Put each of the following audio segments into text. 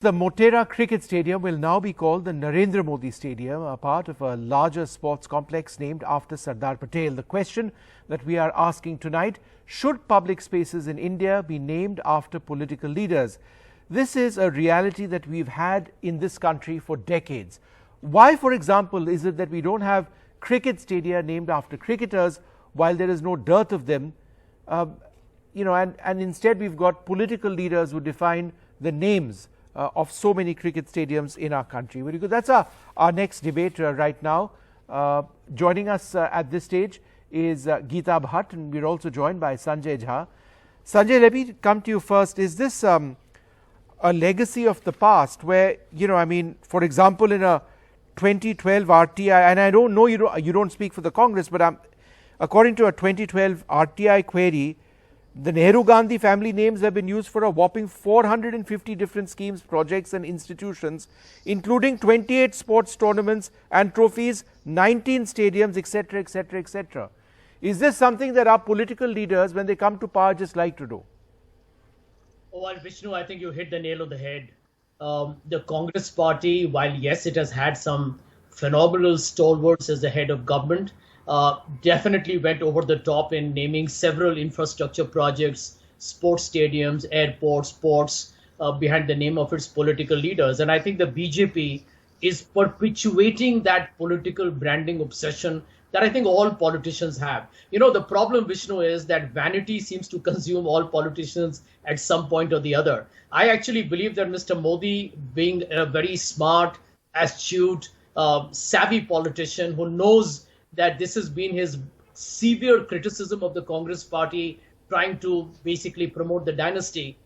The Motera Cricket Stadium will now be called the Narendra Modi Stadium, a part of a larger sports complex named after Sardar Patel. The question that we are asking tonight, should public spaces in India be named after political leaders? This is a reality that we've had in this country for decades. Why, for example, is it that we don't have cricket stadia named after cricketers while there is no dearth of them? And instead we've got political leaders who define the names of so many cricket stadiums in our country. Very good. That's our next debate right now. Joining us at this stage is Geeta Bhatt, and we're also joined by Sanjay Jha. Sanjay, let me come to you first. Is this a legacy of the past where, for example, in a 2012 RTI, and I don't know you don't speak for the Congress, but according to a 2012 RTI query, the Nehru-Gandhi family names have been used for a whopping 450 different schemes, projects and institutions, including 28 sports tournaments and trophies, 19 stadiums, etc., etc., etc. Is this something that our political leaders, when they come to power, just like to do? Oh, well, Vishnu, I think you hit the nail on the head. The Congress party, while yes, it has had some phenomenal stalwarts as the head of government, definitely went over the top in naming several infrastructure projects, sports stadiums, airports, ports, behind the name of its political leaders. And I think the BJP is perpetuating that political branding obsession that I think all politicians have. The problem, Vishnu, is that vanity seems to consume all politicians at some point or the other. I actually believe that Mr. Modi, being a very smart, astute, savvy politician who knows that this has been his severe criticism of the Congress party trying to basically promote the dynasty,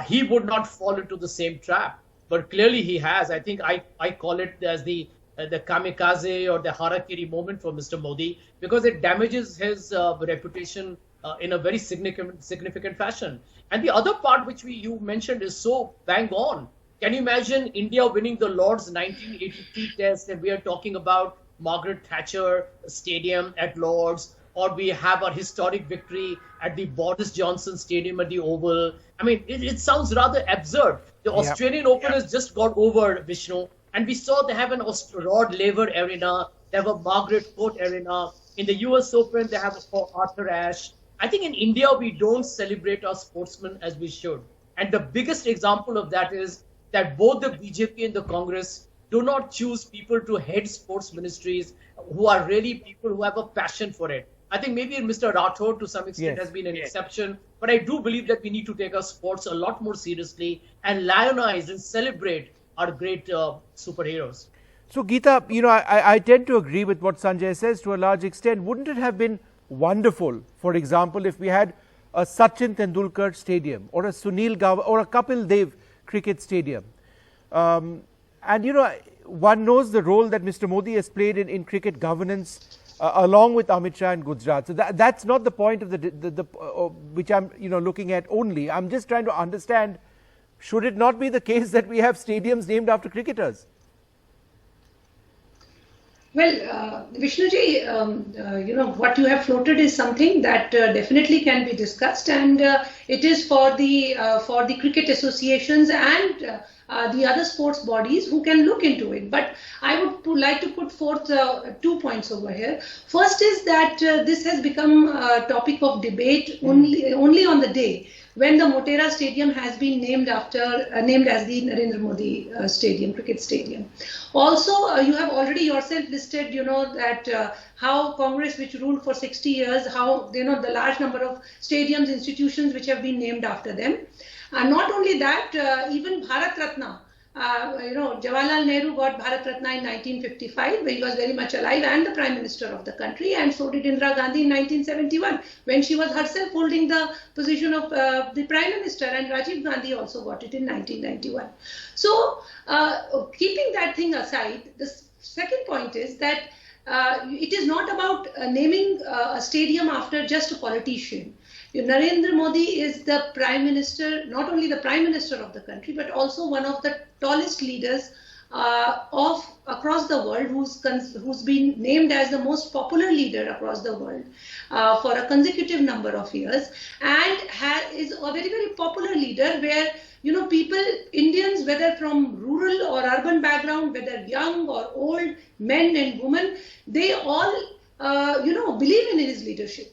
he would not fall into the same trap. But clearly he has. I think I call it as the kamikaze or the harakiri moment for Mr. Modi, because it damages his reputation in a very significant fashion. And the other part which you mentioned is so bang on. Can you imagine India winning the Lord's 1983 test, and we are talking about Margaret Thatcher Stadium at Lord's, or we have a historic victory at the Boris Johnson Stadium at the Oval. I mean, it sounds rather absurd. The Australian Open has just got over, Vishnu, and we saw they have an Rod Laver Arena, they have a Margaret Court Arena. In the US Open, they have a Arthur Ashe. I think in India, we don't celebrate our sportsmen as we should. And the biggest example of that is that both the BJP and the Congress do not choose people to head sports ministries who are really people who have a passion for it. I think maybe Mr. Rathod to some extent has been an exception, but I do believe that we need to take our sports a lot more seriously and lionize and celebrate our great superheroes. So Geeta, I tend to agree with what Sanjay says to a large extent. Wouldn't it have been wonderful, for example, if we had a Sachin Tendulkar stadium or a Sunil Gavaskar or a Kapil Dev cricket stadium? And one knows the role that Mr. Modi has played in cricket governance along with Amit Shah in Gujarat. So that's not the point of which I'm looking at only. I'm just trying to understand, should it not be the case that we have stadiums named after cricketers? Well, Vishnuji, what you have floated is something that definitely can be discussed, and it is for the cricket associations and the other sports bodies who can look into it. But I would like to put forth 2 points over here. First is that this has become a topic of debate only on the day when the Motera Stadium has been named as the Narendra Modi Stadium, Cricket Stadium. Also, you have already yourself listed, that how Congress, which ruled for 60 years, how, the large number of stadiums, institutions which have been named after them. Not only that, even Bharat Ratna, Jawaharlal Nehru got Bharat Ratna in 1955, when he was very much alive and the Prime Minister of the country, and so did Indira Gandhi in 1971, when she was herself holding the position of the Prime Minister, and Rajiv Gandhi also got it in 1991. So, keeping that thing aside, the second point is that it is not about naming a stadium after just a politician. Narendra Modi is the Prime Minister, not only the Prime Minister of the country, but also one of the tallest leaders of across the world, who's been named as the most popular leader across the world for a consecutive number of years, and is a very, very popular leader where, you know, people, Indians, whether from rural or urban background, whether young or old, men and women, they all, you know, believe in his leadership.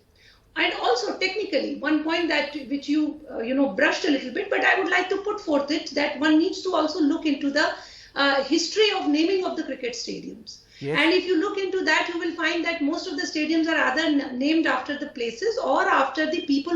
And also technically, one point that which you, you know, brushed a little bit, but I would like to put forth it, that one needs to also look into the history of naming of the cricket stadiums. Yes. And if you look into that, you will find that most of the stadiums are either named after the places or after the people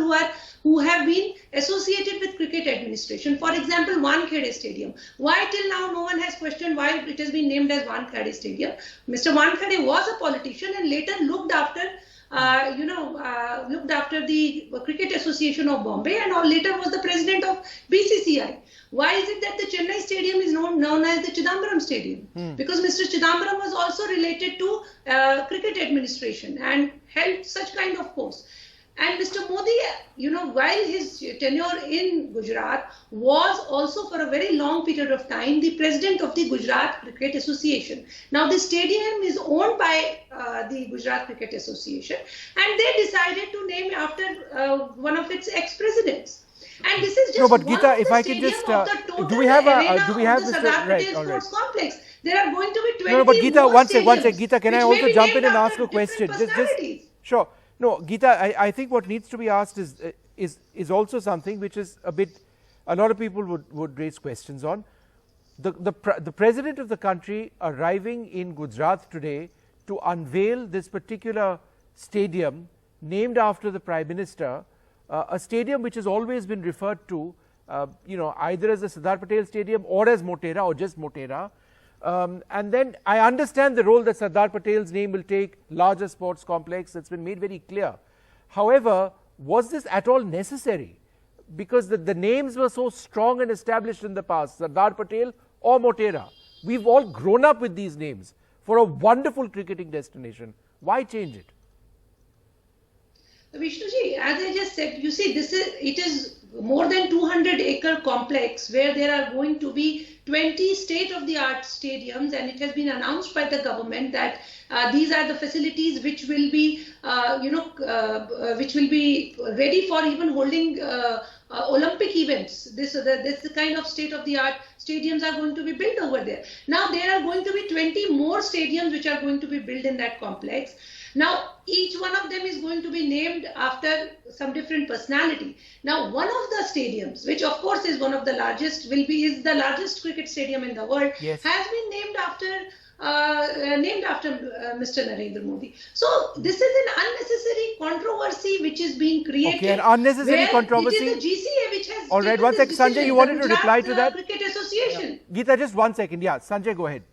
who have been associated with cricket administration. For example, Wankhede Stadium. Why till now no one has questioned why it has been named as Wankhede Stadium? Mr. Wankhede was a politician and later looked after looked after the Cricket Association of Bombay, and later was the president of BCCI. Why is it that the Chennai Stadium is known as the Chidambaram Stadium? Because Mr. Chidambaram was also related to cricket administration and held such kind of posts. And Mr. Modi, you know, while his tenure in Gujarat, was also for a very long period of time the president of the Gujarat Cricket Association. Now, the stadium is owned by the Gujarat Cricket Association, and they decided to name after one of its ex-presidents. And this is just no, but one Geeta, of if the I can just do we have Mr. Sardar Right, Patel all right. Sports Complex? There are going to be 20 No, but Geeta, more one sec, stadiums, Geeta, can I which may also be jump in named and ask after a question? different personalities. Sure. No, Geeta, I think what needs to be asked is also something which is a lot of people would raise questions on. The president of the country arriving in Gujarat today to unveil this particular stadium named after the Prime Minister, a stadium which has always been referred to, you know, either as the Sardar Patel Stadium or as Motera or just Motera. And then I understand the role that Sardar Patel's name will take, larger sports complex, that's been made very clear. However, was this at all necessary? Because the names were so strong and established in the past, Sardar Patel or Motera. We've all grown up with these names for a wonderful cricketing destination. Why change it? Vishnuji, as I just said, you see, it is more than 200-acre complex where there are going to be 20 state-of-the-art stadiums, and it has been announced by the government that these are the facilities which will be, which will be ready for even holding Olympic events. This the kind of state-of-the-art stadiums are going to be built over there. Now there are going to be 20 more stadiums which are going to be built in that complex. Now, each one of them is going to be named after some different personality. Now, one of the stadiums, which of course is one of the largest, is the largest cricket stadium in the world, yes, has been named after Mr. Narendra Modi. So, this is an unnecessary controversy which is being created. Okay, an unnecessary controversy. It is the GCA which has. All right, one second, Sanjay, you wanted to reply to that? Cricket Association. Yeah. Geeta, just 1 second. Yeah, Sanjay, go ahead.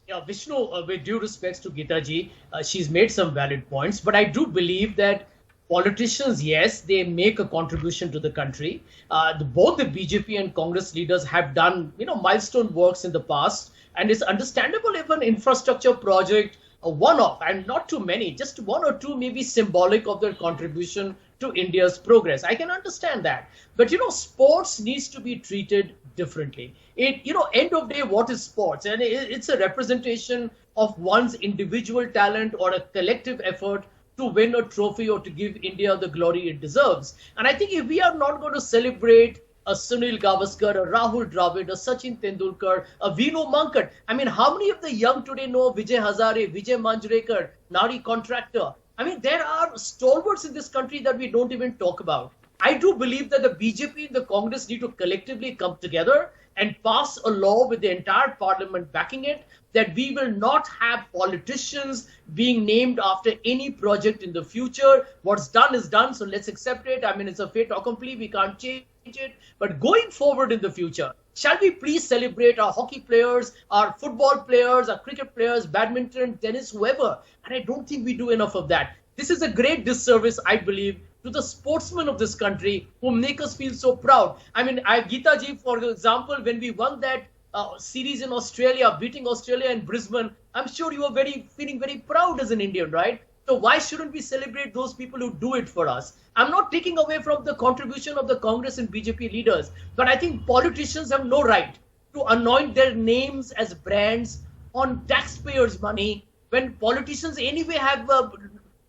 Yeah, Vishnu, with due respects to Geeta ji, she's made some valid points, but I do believe that politicians, yes, they make a contribution to the country. Both the BJP and Congress leaders have done, milestone works in the past, and it's understandable if an infrastructure project, a one-off, and not too many, just one or two may be symbolic of their contribution to India's progress. I can understand that. But, sports needs to be treated differently. End of day, what is sports? And it's a representation of one's individual talent or a collective effort to win a trophy or to give India the glory it deserves. And I think if we are not going to celebrate a Sunil Gavaskar, a Rahul Dravid, a Sachin Tendulkar, a Vinu Mankat, I mean, how many of the young today know Vijay Hazare, Vijay Manjrekar, Nari Contractor? I mean, there are stalwarts in this country that we don't even talk about. I do believe that the BJP and the Congress need to collectively come together and pass a law with the entire parliament backing it, that we will not have politicians being named after any project in the future. What's done is done, so let's accept it. I mean, it's a fait accompli, we can't change it. But going forward in the future, shall we please celebrate our hockey players, our football players, our cricket players, badminton, tennis, whoever? And I don't think we do enough of that. This is a great disservice, I believe, to the sportsmen of this country who make us feel so proud. I mean, Geeta ji, for example, when we won that series in Australia, beating Australia in Brisbane, I'm sure you were feeling very proud as an Indian, right? So why shouldn't we celebrate those people who do it for us? I'm not taking away from the contribution of the Congress and BJP leaders, but I think politicians have no right to anoint their names as brands on taxpayers' money when politicians anyway have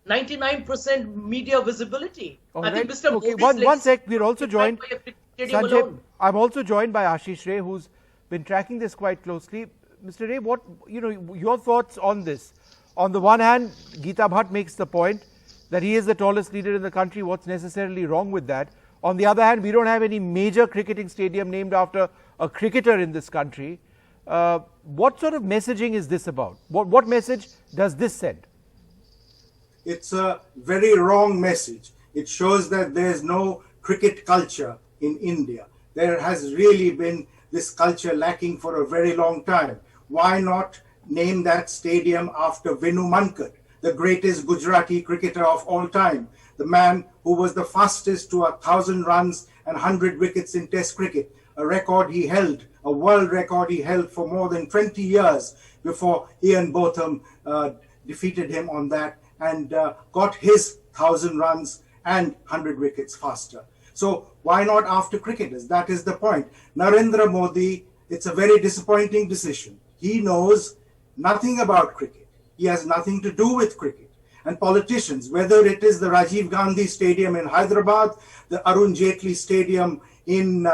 99% media visibility. All I think right. Mr. Okay, Modi's one sec. We're also joined. by a cricket stadium Sanjay, alone. I'm also joined by Ashish Ray, who's been tracking this quite closely. Mr. Ray, what your thoughts on this? On the one hand, Geeta Bhatt makes the point that he is the tallest leader in the country. What's necessarily wrong with that? On the other hand, we don't have any major cricketing stadium named after a cricketer in this country. What sort of messaging is this about? What message does this send? It's a very wrong message. It shows that there's no cricket culture in India. There has really been this culture lacking for a very long time. Why not name that stadium after Venu Mankad, the greatest Gujarati cricketer of all time, the man who was the fastest to 1,000 runs and 100 wickets in Test cricket, a record he held, a world record he held for more than 20 years before Ian Botham defeated him on that and got his 1,000 runs and 100 wickets faster. So why not after cricketers? That is the point. Narendra Modi, it's a very disappointing decision. He knows nothing about cricket. He has nothing to do with cricket. And politicians, whether it is the Rajiv Gandhi Stadium in Hyderabad, the Arun Jaitley Stadium in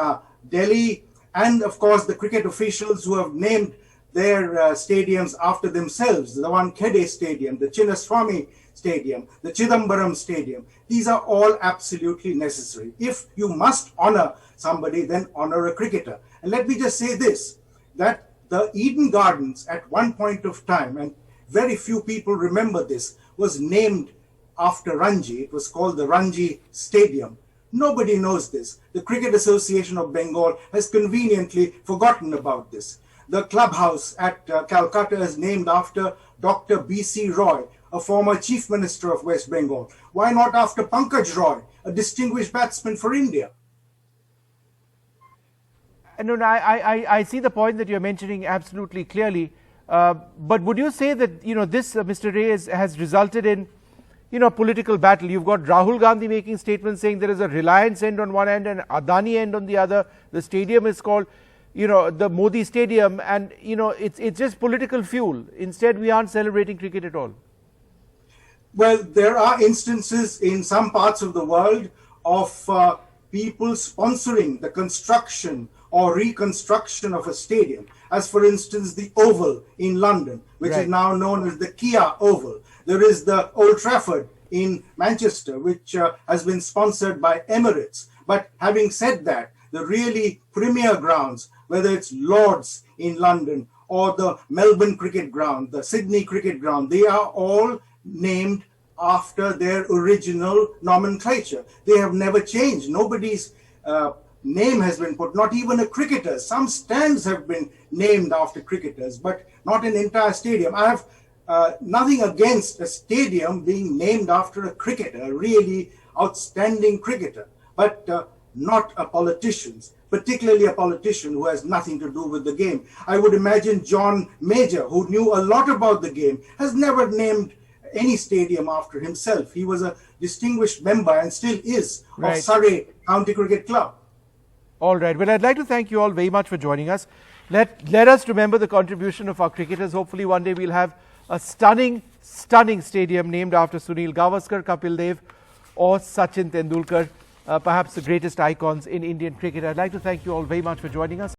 Delhi, and of course the cricket officials who have named their stadiums after themselves, the Wankhede Stadium, the Chinnaswamy Stadium, the Chidambaram Stadium. These are all absolutely necessary. If you must honor somebody, then honor a cricketer. And let me just say this, that the Eden Gardens at one point of time, and very few people remember this, was named after Ranji. It was called the Ranji Stadium. Nobody knows this. The Cricket Association of Bengal has conveniently forgotten about this. The clubhouse at Calcutta is named after Dr. B.C. Roy, a former Chief Minister of West Bengal. Why not after Pankaj Roy, a distinguished batsman for India? No, I see the point that you're mentioning absolutely clearly. But would you say that this, Mr. Ray, has resulted in political battle? You've got Rahul Gandhi making statements saying there is a Reliance end on one end and Adani end on the other. The stadium is called the Modi Stadium, and it's just political fuel. Instead, we aren't celebrating cricket at all. Well, there are instances in some parts of the world of people sponsoring the construction or reconstruction of a stadium, as for instance the Oval in London, which is now known as the Kia Oval. There is the Old Trafford in Manchester, which has been sponsored by Emirates. But having said that, the really premier grounds, whether it's Lord's in London or the Melbourne Cricket Ground, the Sydney Cricket Ground, they are all named after their original nomenclature. They have never changed. Nobody's name has been put, not even a cricketer. Some stands have been named after cricketers, but not an entire stadium. I have nothing against a stadium being named after a cricketer, a really outstanding cricketer, but not a politician, particularly a politician who has nothing to do with the game. I would imagine John Major, who knew a lot about the game, has never named any stadium after himself. He was a distinguished member and still is of Surrey County Cricket Club. All right. Well, I'd like to thank you all very much for joining us. Let us remember the contribution of our cricketers. Hopefully one day we'll have a stunning stadium named after Sunil Gavaskar, Kapil Dev or Sachin Tendulkar, perhaps the greatest icons in Indian cricket. I'd like to thank you all very much for joining us.